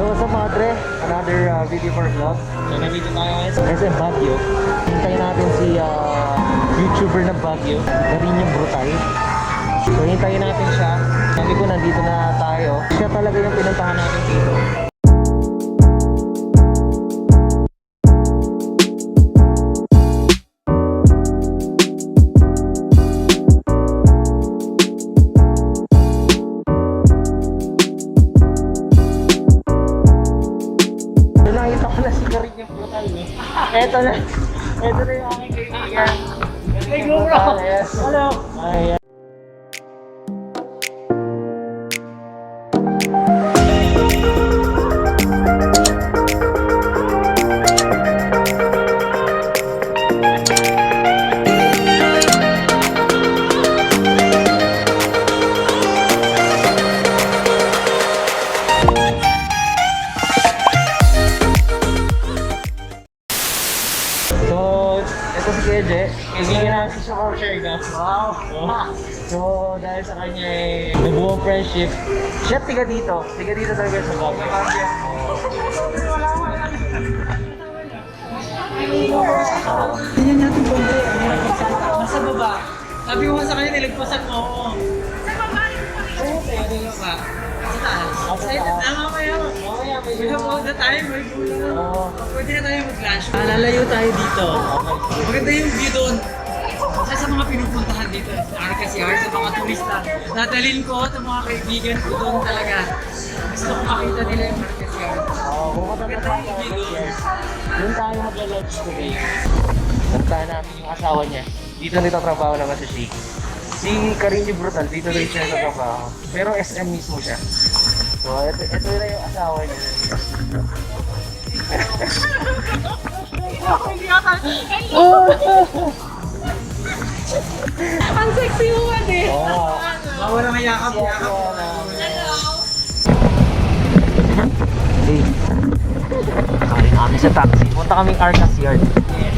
what's up mga tre? Another video for vlog. So nandito tayo ngayon sa SM Baguio. Hintayin natin si YouTuber na Baguio, Carino Brutal. So hintayin natin siya. Sabi ko nandito na tayo. Siya talaga yung pinuntahan natin dito. Ito na yung aking kaibigan. Hey, go bro! Hello! Ayan. Ito si Keje, kaibigan natin siya for share ka. Wow! So, dahil sa kanya nabuong friendship, siya tiga dito talaga sa Baguio. Tingnan natin konti. Nasa baba. Sabi ko sa kanya, nilagpasan mo ako. Sa baba? Oo, pwede nga ba? Sa taas? Mamaya, we have all the time. Pwede na tayo mag-flash. Lalayo tayo dito. Maganda yung view doon. Kasi sa mga pinupuntahan dito, sa RKCR, sa mga turista, nadalhin ko at mga kaibigan ko doon talaga. Gusto ko makita nila yung RKCR. Maganda yung view doon. Doon tayo mag-lunch today. Puntahan namin yung asawa niya. Dito nagtatrabaho naman sa Shake. Si Carino Brutal, dito rin siya nagtatrabaho. Pero SM mismo siya. So, ito na yung asawa niya. Ang sexy mo man eh! Oo. Bawal ang yakap. Hey. Kaya namin sa taxi. Punta kaming Arcas Yard. Hey.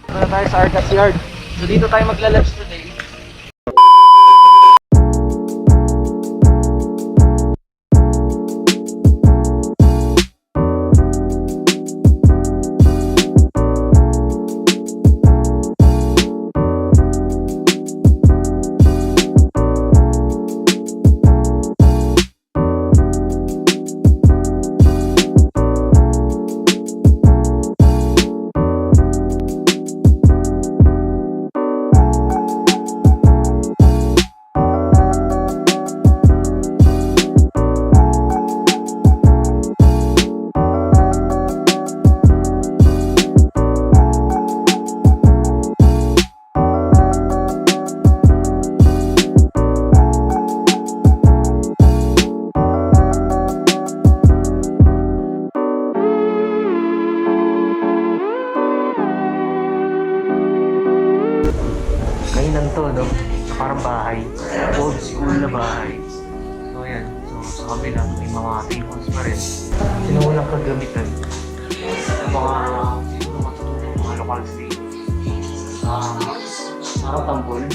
Ito na tayo sa Arcas Yard. So dito tayo magla-lunch today. Kainan to, no? Parang bahay. Old school na bahay. So, yan. So, sa kabila, may mga tables pa rin. Sinuulang kagamitan. Yung mga, siguro matutulong mga local state. Parang tambol.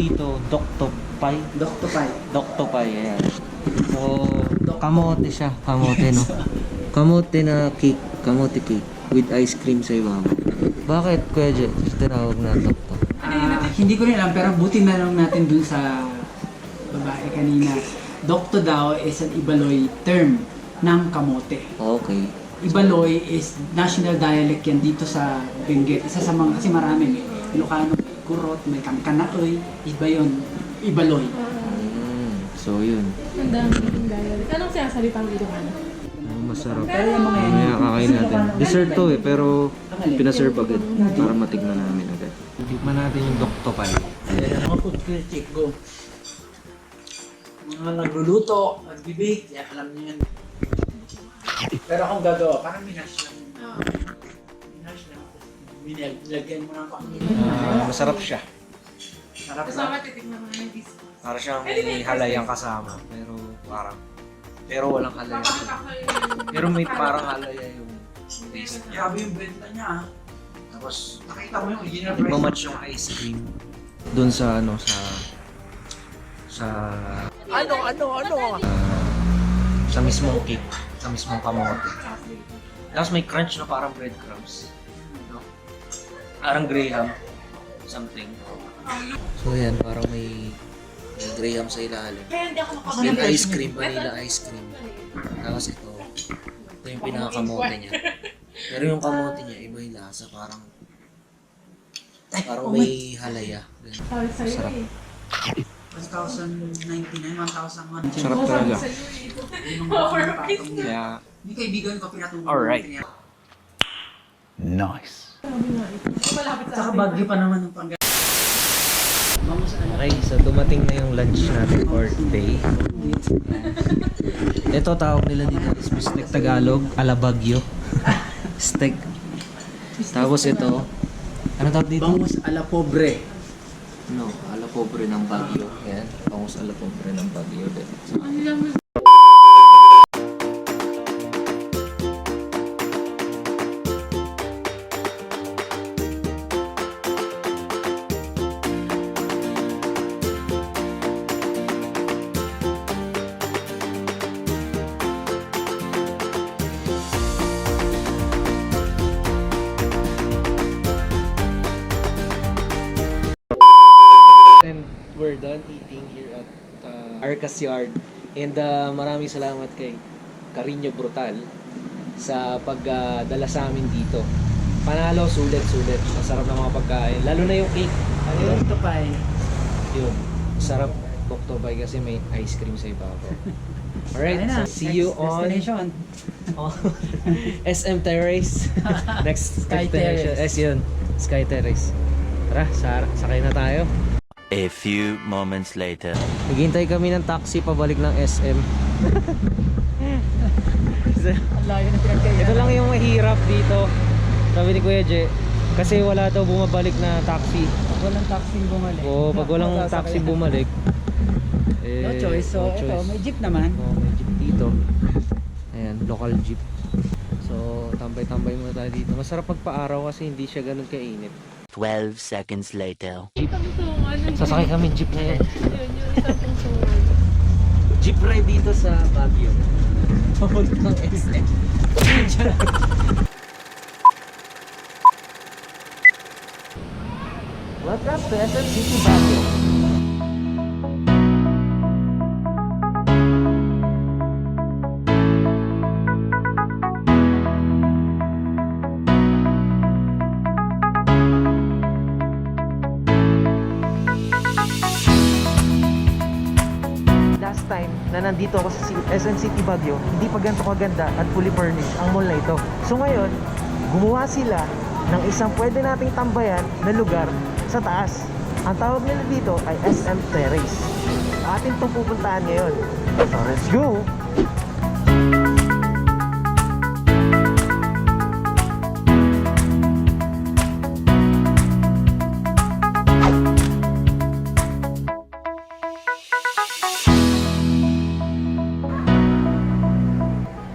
dito, Doctopay. Doctopay. Doctopay, ayan. So, kamote siya. Kamote, no? Kamote na cake. Kamote cake. With ice cream sa ibabaw. Bakit, Kuya Jet? Tinawag na Dokto. Hindi ko rin alam, pero buti na lang natin dun sa babae kanina. Dokto daw is an Ibaloy term ng kamote. Okay. Ibaloy is national dialect yan dito sa Benguet. Isa sa mga, kasi marami may Ilocano, may Kurot, may Kamkanaoy, iba yun, Ibaloy. So, yun. Ang dami ng dialect. Anong sinasalitang Ilocano? Masarap. Pero yung mga yan, Mamaya kakain natin. Dessert to eh, pero pinaserve agad para matignan namin agad. Tikman natin yung Doctopay. mga food critic, go. Mga nagluluto, nagbibig, yan, alam niyo yan. Pero akong gagawa, parang minash lang. Minash lang. Nilagyan mo ng pangin. Masarap siya. Sarap Kasama na. titignan mo yung disc. Para siyang may halayang kasama. Pero walang halaya. Pero may parang halaya yung taste niya. Grabe yung benta niya ah. Tapos, Nakita mo yung original price. nagmamatch yung ice cream doon sa sa mismong cake, sa mismong kamote. Tapos may crunch na parang breadcrumbs. No? Parang graham. Something. So yan, parang may graham sa ilalim. Kaya hindi ako Then ice cream, vanilla ice cream. Tapos ito yung pinaka-kamote niya. Pero yung kamote niya, iba yung lasa. Parang may halaya. Ganun. Sabi sa'yo Sarap. eh. 1,099, 1,100. Sarap talaga. Sabi sa'yo eh. Yung Overpriced patong nga. Kaya, Yung kaibigan ko pinatulong. Alright. Nice. Sabi nga eh. Malapit sa Saka atin. bagyo pa naman ng pangga. Vamos ano. okay, so dumating na yung lunch natin for today. Ito tawag nila dito is Bistek Tagalog, Alabagyo. Steak. Tapos ito, ano tawag dito? Bangus a la pobre. No, ala pobre ng Bagyo. Yan, bangus ala pobre ng Bagyo. Ano lang mo? And we're done eating here at Arcas Yard. And maraming salamat kay Carino Brutal sa pagdala sa amin dito. Panalo, sulit-sulit. Masarap na mga pagkain. Lalo na yung cake. Ano yun? Doctopay. Yun. Sarap Doctopay kasi may ice cream sa ibabaw. Alright, Ayun na. so see you Next on destination. SM Terrace. Next Sky destination. Terrace. Yun. Sky Terrace. Tara, sakay na tayo. A few moments later. Naghihintay kami ng taxi pabalik ng SM. Ang layo na pinagkaya. Ito lang yung mahirap dito. Sabi ni Kuya Je, kasi wala daw bumabalik na taxi. Pag walang taxi bumalik. O pag walang Masasakay taxi na. bumalik, No choice. So no ito, choice. may jeep naman. May jeep dito. Ayan, local jeep. So, tambay-tambay muna tayo dito. Masarap magpa-araw kasi hindi siya ganun kainit. 12 seconds later. Tungtungan. Sasakay kami jeep na yan. Yun, yung isang tungtungan. Jeep ride dito sa Baguio. Papuntang SM. Welcome to SM City Baguio. Last time na nandito ako sa SM City Baguio, hindi pa ganito kaganda at fully furnished ang mall na ito. So ngayon, gumawa sila ng isang pwede nating tambayan na lugar sa taas. Ang tawag nila dito ay SM Terrace. Atin itong pupuntahan ngayon. So let's go!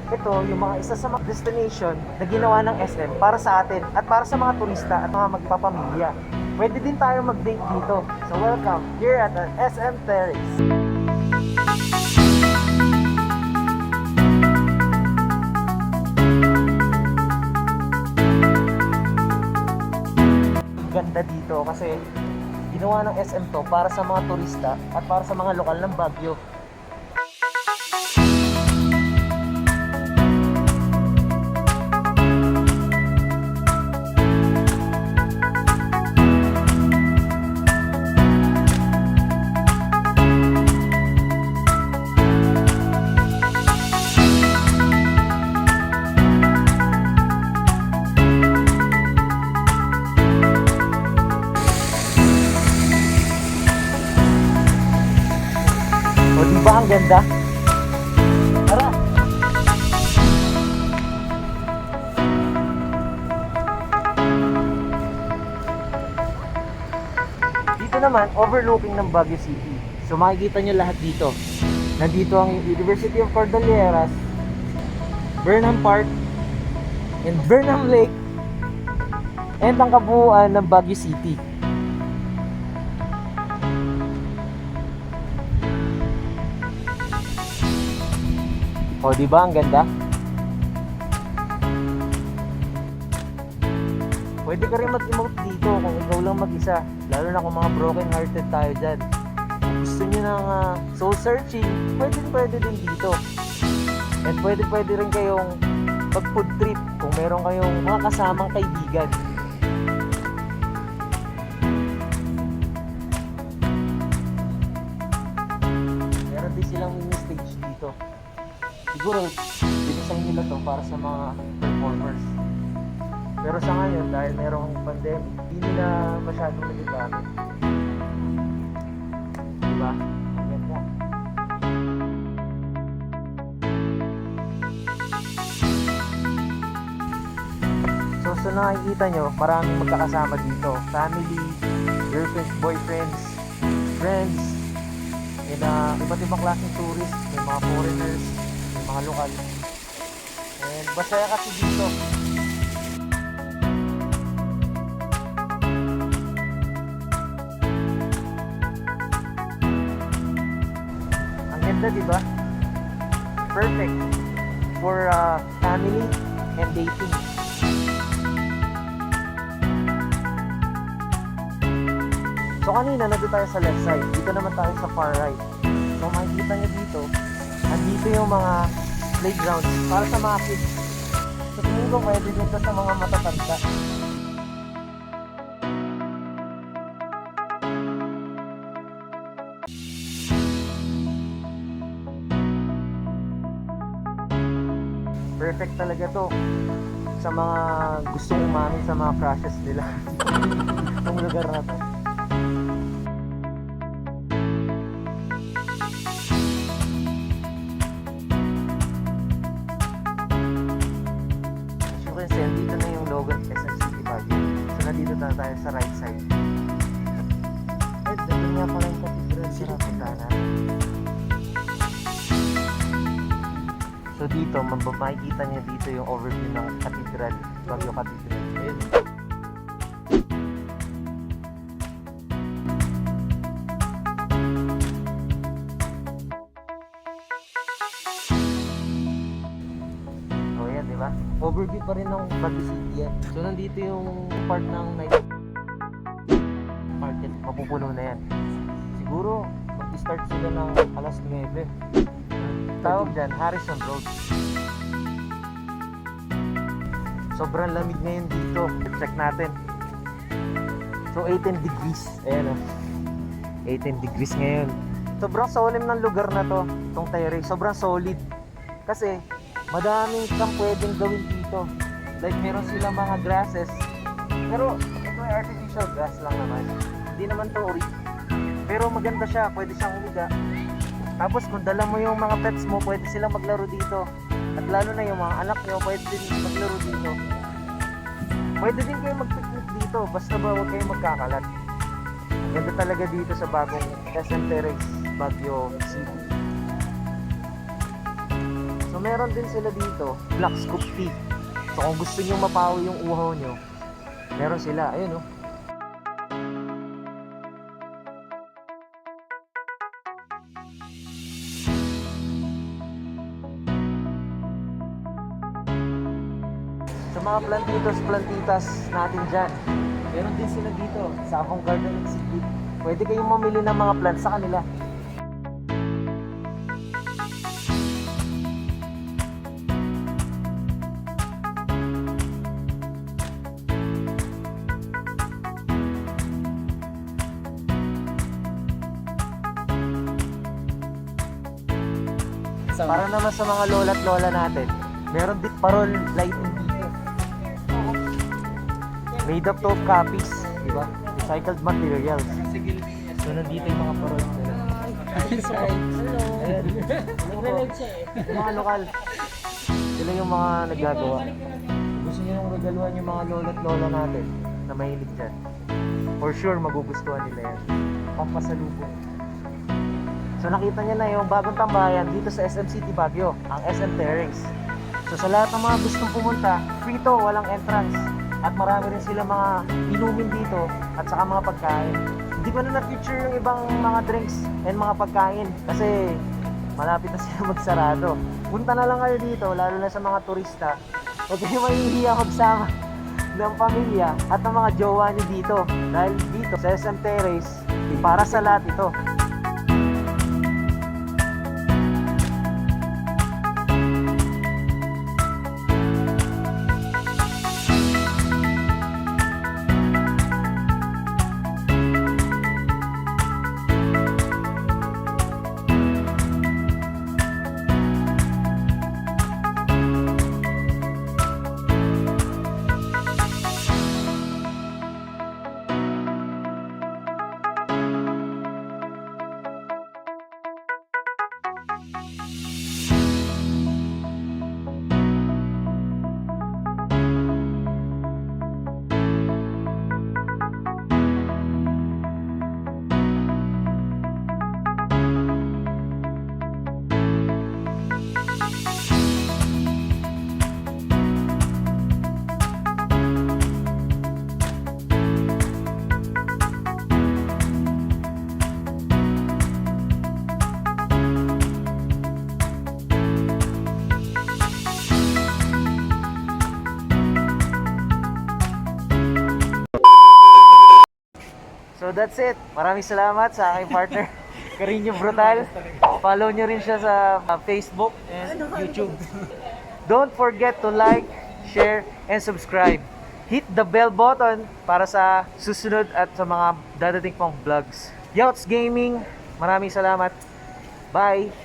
Ito yung mga isa sa mga destination na ginawa ng SM para sa atin at para sa mga turista at mga magpapamilya. pwede din tayo mag-date dito. So welcome here at the SM Terrace. Ganda dito kasi ginawa ng SM to para sa mga turista at para sa mga lokal ng Baguio. O diba ang ganda? Tara! Dito naman, overlooking ng Baguio City. So makikita nyo lahat dito. Nandito ang University of Cordilleras, Burnham Park, and Burnham Lake, and ang kabuuan ng Baguio City. O, di ba ang ganda? Pwede ka rin mag-emote dito kung ikaw lang mag-isa. Lalo na kung mga broken hearted tayo dyan. Kung gusto nyo ng soul searching, pwede din dito. And pwede rin kayong mag-food trip kung meron kayong mga kasamang kaibigan. Meron din silang mini stage dito. Siguro, binisign nila to para sa mga performers. Pero sa ngayon, dahil merong pandemic, hindi nila masyadong nagagamit. Diba? Ang ganda. So, sa nakikita nyo, maraming magkakasama dito. Family, girlfriends, boyfriends, friends, and iba't ibang klaseng tourists, may mga foreigners, mga lokal. And masaya kasi dito. Ang ganda, di ba? Perfect for family and dating. So kanina nandito tayo sa left side. Dito naman tayo sa far right. So makikita nyo dito, andito yung mga playgrounds para sa mga kids. So tingin ko pwede dito sa mga matatanda. Perfect talaga to sa mga gustong umami sa mga crushes nila. Itong lugar na to. Dito na yung logo ng SM City Baguio. So nandito na tayo sa right side. Ay, dito nga pala yung cathedral. Sira punta na. So dito, makikita niyo dito yung overview ng cathedral, Baguio Cathedral. Ayun. Diba? Overview pa rin ng Baguio City yan. So nandito yung part ng night market, mapupuno na yan. Siguro mag-start sila ng alas 9. Tawag dyan, Harrison Road. Sobrang lamig ngayon dito. Check natin. So 18 degrees. Ayan o. 18 degrees ngayon. Sobrang solemn ng lugar na to. Itong terrace. Sobrang solid. Kasi madaming kang pwedeng gawin dito. Like meron silang mga grasses. Pero ito ay artificial grass lang naman. Hindi naman to pero maganda siya. Pwede siyang humiga. Tapos kung dala mo yung mga pets mo, pwede silang maglaro dito. At lalo na yung mga anak nyo, pwede din maglaro dito. Pwede din kayo mag-picnic dito. Basta ba huwag kayo magkakalat. Ang ganda talaga dito sa bagong SM Terrace, Baguio City. So meron din sila dito, Black Scoop Tea. So kung gusto nyo mapawi yung uhaw nyo, meron sila, ayun o. sa mga plantitas natin dyan. Meron din sila dito sa Avon Garden City. Pwede kayong mamili ng mga plants sa kanila. Para naman sa mga lola at lola natin, meron din parol lighting dito. Made up to of copies, di ba? Recycled materials. So nandito yung mga parol nila. Ayan. Yung mga lokal. Sila yung mga nagagawa. Gusto nyo yung regaluhan yung mga lola at lola natin na mahilig dyan. For sure magugustuhan nila yan. Pampasalubong. So nakita niyo na yung bagong tambayan dito sa SM City Baguio, ang SM Terrace. So sa lahat ng mga gustong pumunta, free to, walang entrance. At marami rin sila mga inumin dito at saka mga pagkain. Hindi ko na na-feature yung ibang mga drinks and mga pagkain kasi malapit na sila magsarado. Punta na lang kayo dito, lalo na sa mga turista. Huwag kayo mahihiya magsama ng pamilya at ng mga jowa nyo dito. Dahil dito sa SM Terrace, para sa lahat ito. So that's it. Maraming salamat sa aking partner, Carino Brutal. Follow nyo rin siya sa Facebook and YouTube. Don't forget to like, share, and subscribe. Hit the bell button para sa susunod at sa mga dadating pang vlogs. Yachts Gaming, maraming salamat. Bye!